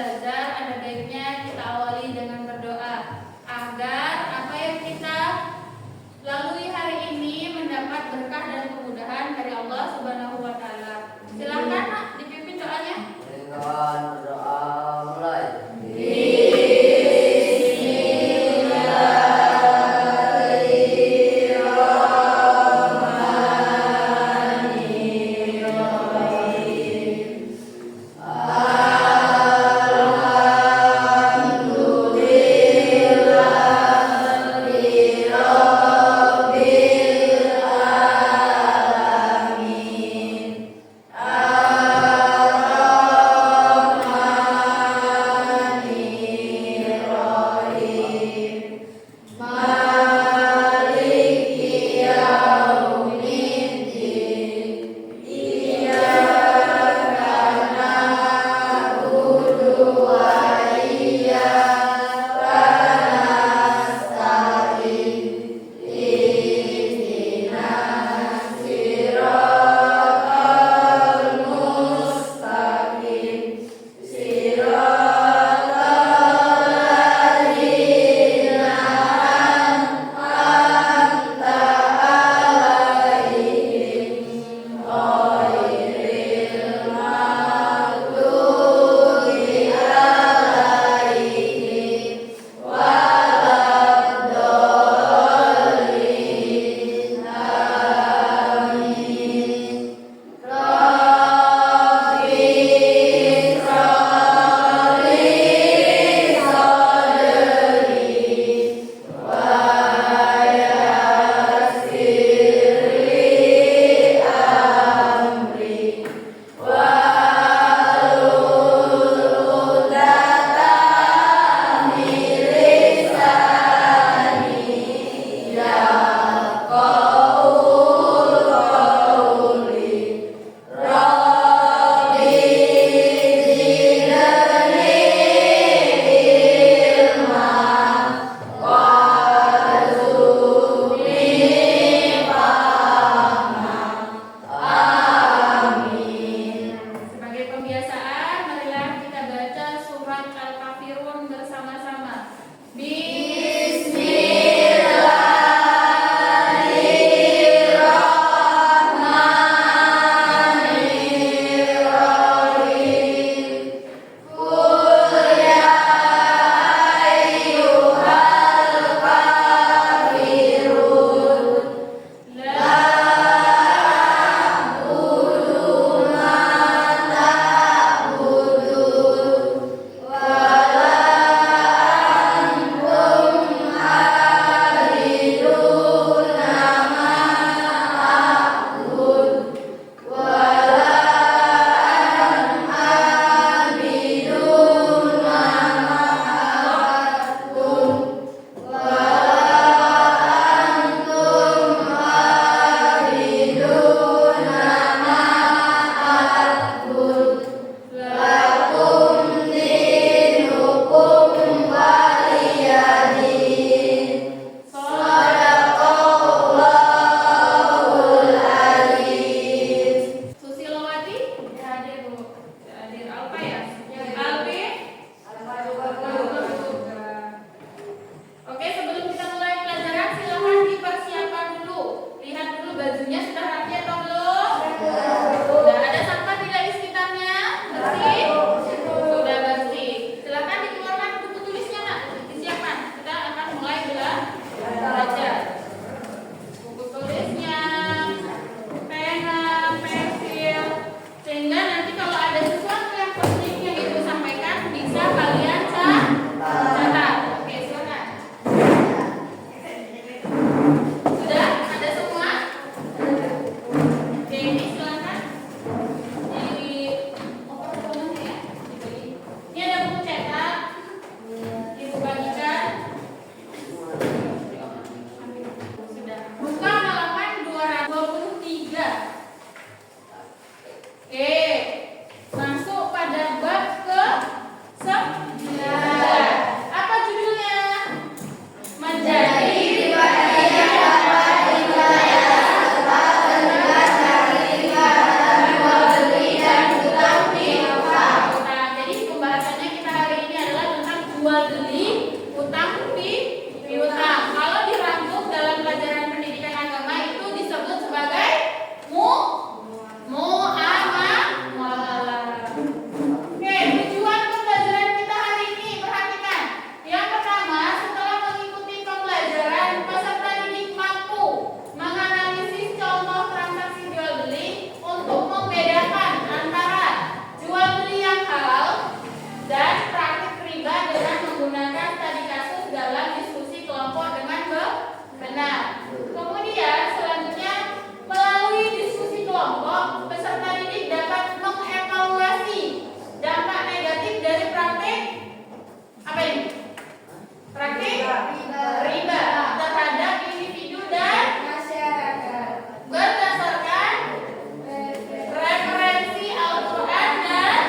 belajar, ada baiknya kita awali dengan berdoa agar apa yang kita lalui hari ini mendapat berkah dan kemudahan dari Allah Subhanahu wa taala. Silakan Nak, dipimpin doanya. Kawan berdoa mulai. Bismillahirrahmanirrahim. jual beli, utang piutang. Kalau dirangkum dalam pelajaran pendidikan agama itu disebut sebagai muamalah. Oke, tujuan pembelajaran kita hari ini perhatikan. Yang pertama, setelah mengikuti pembelajaran, peserta didik mampu menganalisis contoh transaksi jual beli untuk membedakan antara jual beli yang halal dan praktik riba dengan menggunakan studi kasus dalam diskusi kelompok dengan benar. Kemudian selanjutnya melalui diskusi kelompok, peserta didik dapat mengevaluasi dampak negatif dari praktik apa ini? Praktik riba terhadap individu dan masyarakat berdasarkan referensi Al-Quran dan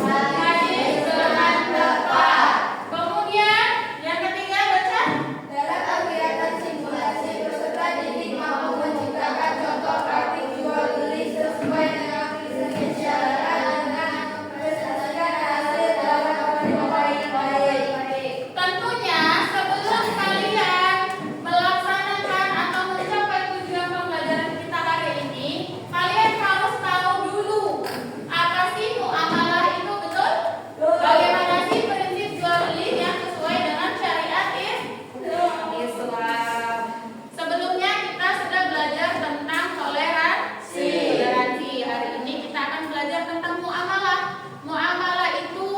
hadis dengan tepat. Kemudian yang ketiga baca. Dalam kegiatan simulasi, peserta didik mampu menciptakan contoh praktik jual beli sesuai dengan prinsip syariat dengan mempresentasikan hasil dalam format yang baik. Tentunya sebelum kalian melaksanakan atau mencapai tujuan pembelajaran kita hari ini, kalian harus tahu dulu apa sih muamalah itu, betul? Bagaimana sih prinsip jual beli yang sesuai dengan syariat Islam? Sebelumnya kita sudah belajar tentang toleransi. Hari ini kita akan belajar tentang muamalah. Muamalah itu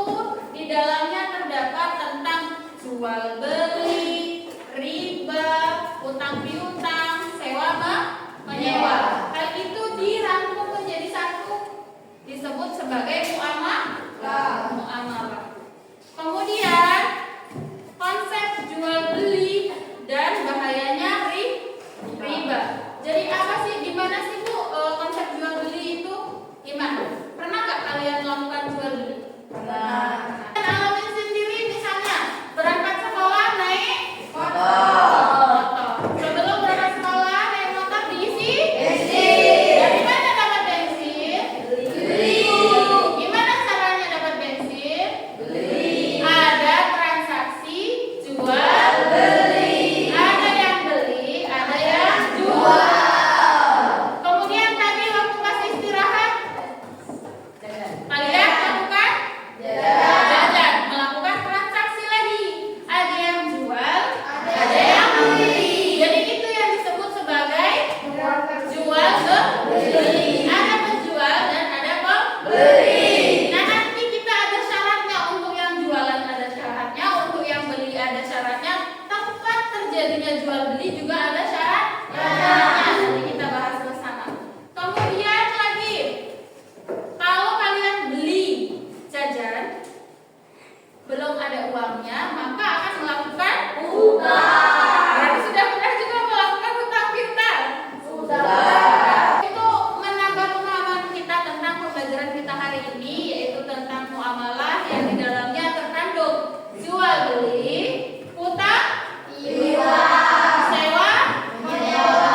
di dalamnya terdapat tentang jual beli, riba, utang piutang, sewa menyewa. Hal itu dirangkum menjadi satu, disebut sebagai muamalah. Kemudian konsep jual beli dan bahayanya riba. Jadi apa sih, gimana sih Bu konsep jual beli itu? Gimana? Pernah nggak kalian melakukan jual beli? Pernah. Alamin sendiri, misalnya berangkat sekolah naik motor. Sebelum berangkat sekolah naik motor diisi Bensin. dari mana dapat bensin? Beli. Gimana caranya dapat bensin? Beli. Ada transaksi jual beli. Ada yang beli, ada yang jual. Kemudian tadi waktu pas istirahat kalian melakukan jajan, melakukan transaksi lagi. Ada yang jual, ada yang beli. Jadi itu yang disebut sebagai jual beli. Ada penjual dan ada pembeli. Nah, nanti kita ada syaratnya, untuk yang jualan ada syaratnya, untuk yang beli ada syaratnya. Tempat terjadinya jual beli juga ada syaratnya. Nanti kita bahas bersama. Kemudian lagi, kalau kalian beli jajan belum ada uangnya, maka akan melakukan utang. Berarti sudah pernah juga melakukan utang piutang. Itu menambah pemahaman kita tentang pembelajaran kita hari ini, yaitu tentang muamalah yang di dalamnya terkandung jual beli, utang piutang, sewa menyewa.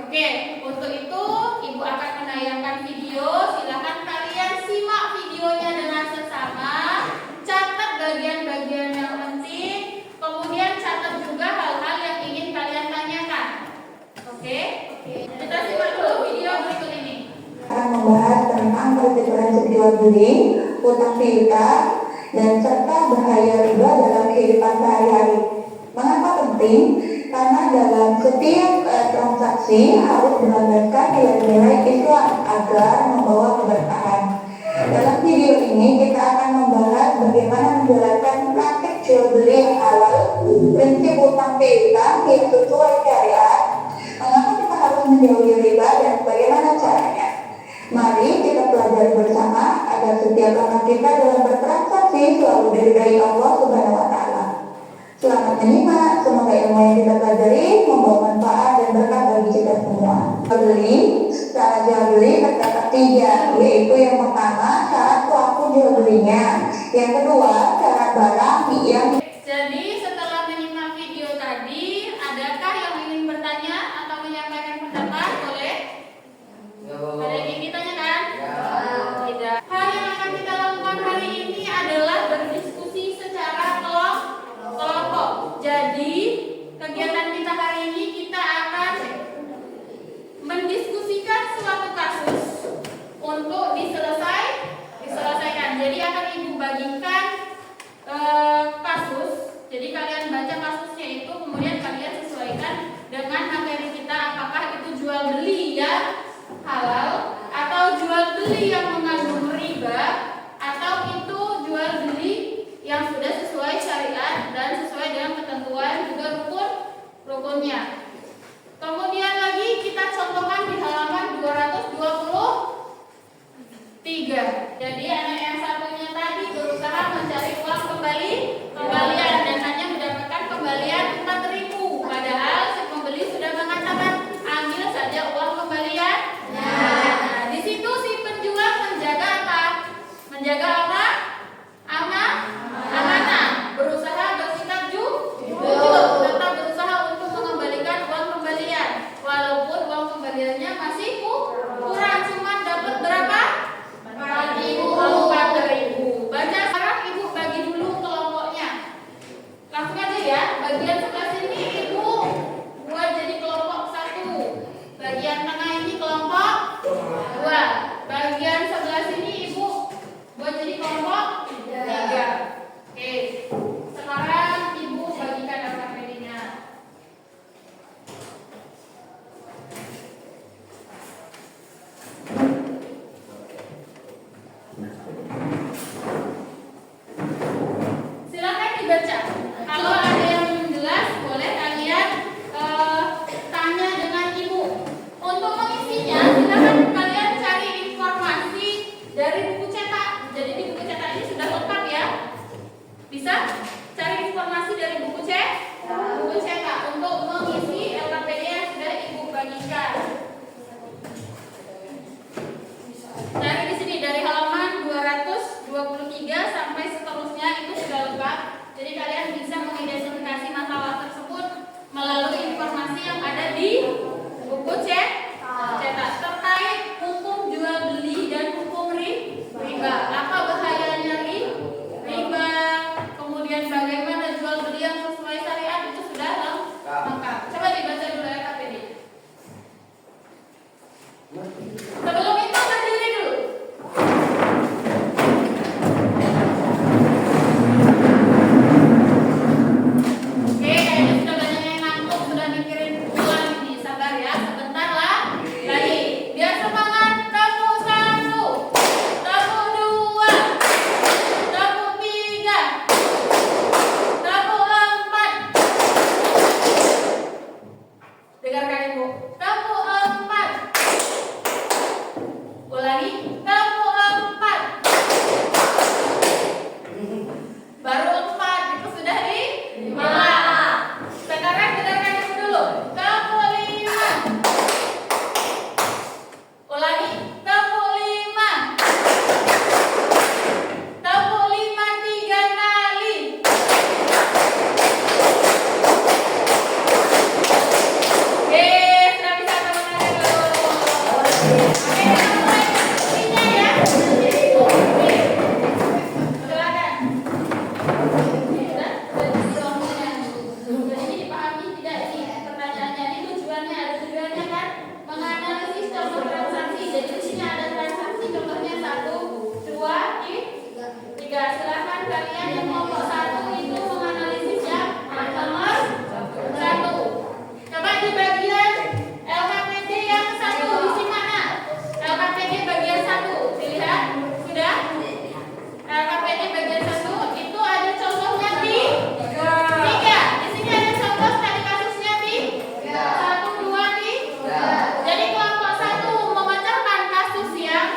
Oke, untuk itu Ibu akan menayangkan video. Silakan kalian simak videonya dengan sesama. Catat bagian-bagian yang penting. Kemudian catat juga hal-hal yang ingin kalian tanyakan. Oke? Kita simak dulu video berikut ini. Akan membahas tentang prinsip jual beli, utang piutang, dan serta bahaya riba dalam kehidupan sehari-hari. Mengapa penting? Karena dalam setiap transaksi harus berlandaskan nilai-nilai Islam agar membawa keberkahan. Dalam video ini kita akan membahas bagaimana menjalankan praktik jual beli yang halal, prinsip utang piutang yang sesuai syariat, mengapa kita harus menjauhi riba dan bagaimana caranya. Mari kita pelajari bersama agar setiap langkah kita dalam bertransaksi selalu diridai Allah Subhanahu wa Ta'ala. Selamat menyimak, semoga ilmu yang kita pelajari membawa manfaat dan berkah bagi kita semua. Beli, cara jual beli terdapat 3, yaitu yang pertama syarat pelaku jual belinya, yang kedua syarat barang yang. Jadi setelah menyimak video tadi, adakah yang ingin bertanya atau menyampaikan pendapat? Boleh? Ada yang ingin ditanyakan? Tidak. Hal yang akan kita lakukan hari ini adalah berdiskusi secara Jadi kalian baca kasusnya itu, kemudian kalian sesuaikan dengan materi kita, apakah itu jual beli yang halal atau jual beli yang mengandung riba, atau itu jual beli yang sudah sesuai syariat dan sesuai dengan ketentuan juga rukunnya. Kemudian lagi kita contohkan di halaman 223. Jadi anak yang satunya tadi berusaha mencari uang kembalian dan hanya mendapatkan kembalian 4.000. Padahal si pembeli sudah mengatakan ambil saja uang kembalian. Nah, di situ si penjual menjaga apa? Menjaga apa? Amanah. Berusaha bersikap jujur, tetap berusaha untuk mengembalikan uang kembalian. Walaupun uang kembaliannya masih kurang, cuma dapat berapa? 4.000. Baca sekarang ibu bagi dulu kelompoknya. Langsung aja ya. Bagian sebelah sini ibu buat jadi kelompok 1. Bagian tengah ini kelompok 2. Bagian sebelah sini ibu buat jadi kelompok 3. Oke. Sekarang ibu bagikan LKPD-nya. Silakan dibaca. Kalau ada yang belum jelas, boleh kalian tanya dengan ibu. Untuk mengisinya, silakan kalian cari informasi dari buku cetak. Jadi di buku cetak ini sudah lengkap ya. Bisa cari informasi dari buku cetak untuk mengisi LKPD yang sudah ibu bagikan. Cari di sini dari halaman 223 sampai seterusnya itu sudah lengkap. Jadi kalian bisa mengidentifikasi masalah tersebut melalui informasi yang ada di buku cetak terkait hukum jual beli dan hukum riba. Apa bahayanya riba? Kemudian bagaimana jual beli yang sesuai syariat itu sudah lengkap. Coba dibaca dulu ya KPD. Sebelum itu berdiri dulu. Oke, kayaknya sudah banyak yang nangkep, sudah mikirin ulang ini. Sabar ya, sebentar lah. Lagi, biar semangat. Tepuk 1, tepuk 2, tepuk 3, tepuk 4. Dengarkan ibu. Tepuk 4. Ulangi. Tepuk 4. Baru 4 itu sudah di 5. Sekarang dengarkan ibu dulu. Tepuk 5. Ulangi. Tepuk 5. Tepuk 5 3 kali. Sudah bisa teman-teman dulu. Oke, kita mulai isinya ya. Oke. Silakan. Jadi dipahami tidak ini pertanyaannya? Ini tujuannya, ada tujuannya kan? Menganalisis contoh transaksi. Jadi di sini ada transaksi contohnya 1, 2, 3. Silakan kalian yang kelompok 1 itu menganalisis yang nomor 1. Coba di bagian LKPD yang 1 isi mana? LKPD bagian 1 dilihat sudah? LKPD bagian 1 itu ada contohnya 3. Di sini ada contoh tadi kasusnya 1, 2, 3. Jadi kelompok 1 memecahkan kasus yang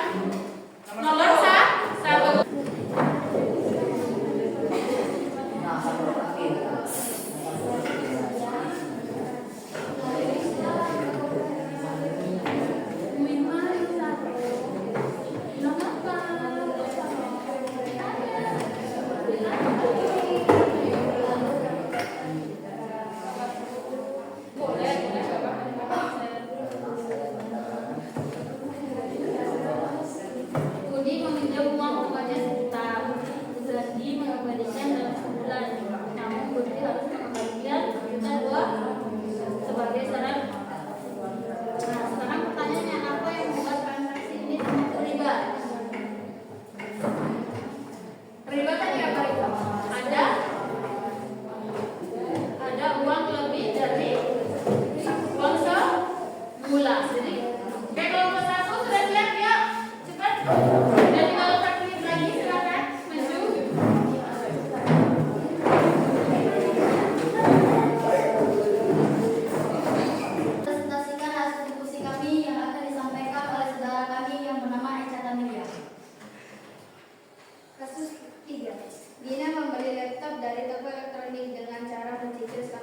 nomor 1.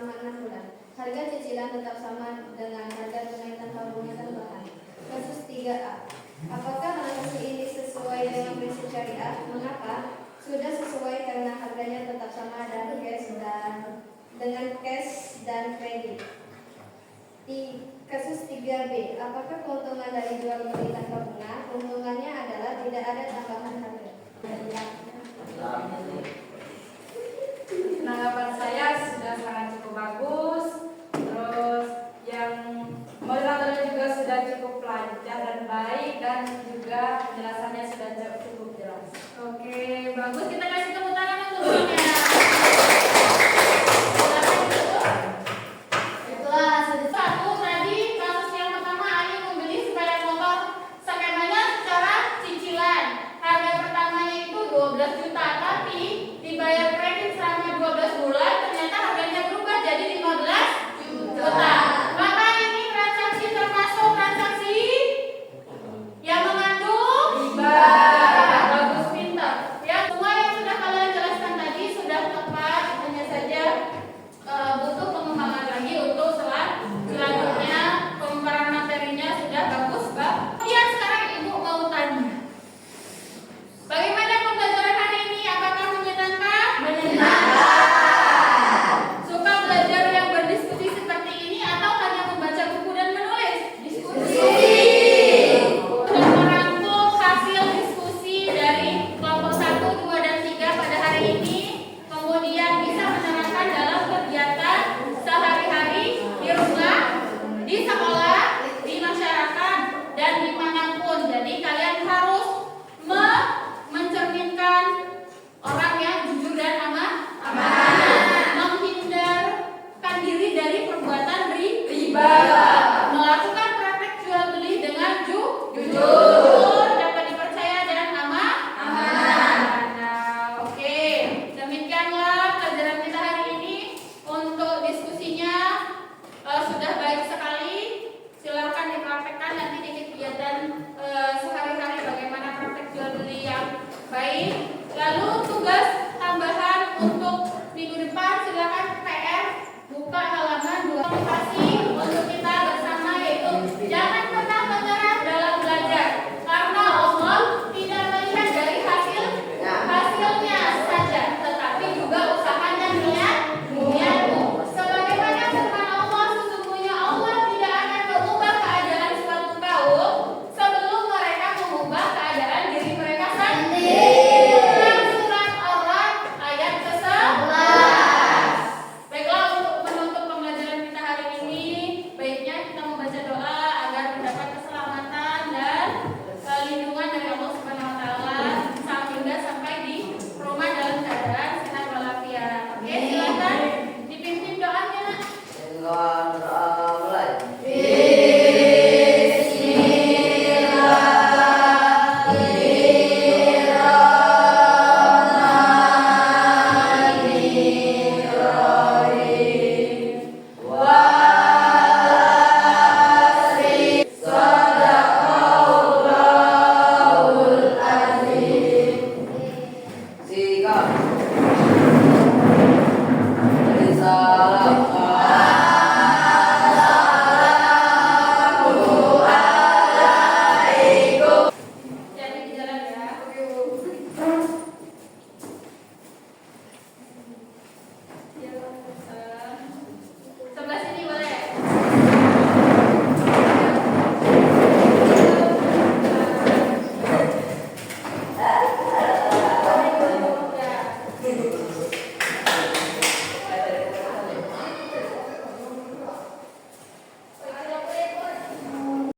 selama 6 bulan. Harga cicilan tetap sama dengan harga tunai tanpa bunga tambahan. Kasus 3A. Apakah transaksi ini sesuai dengan prinsip syariah? Mengapa? Sudah sesuai karena harganya tetap sama dengan cash dan kredit. Di kasus 3B, apakah keuntungan dari jual beli tanpa bunga? Keuntungannya adalah tidak ada tambahan harga.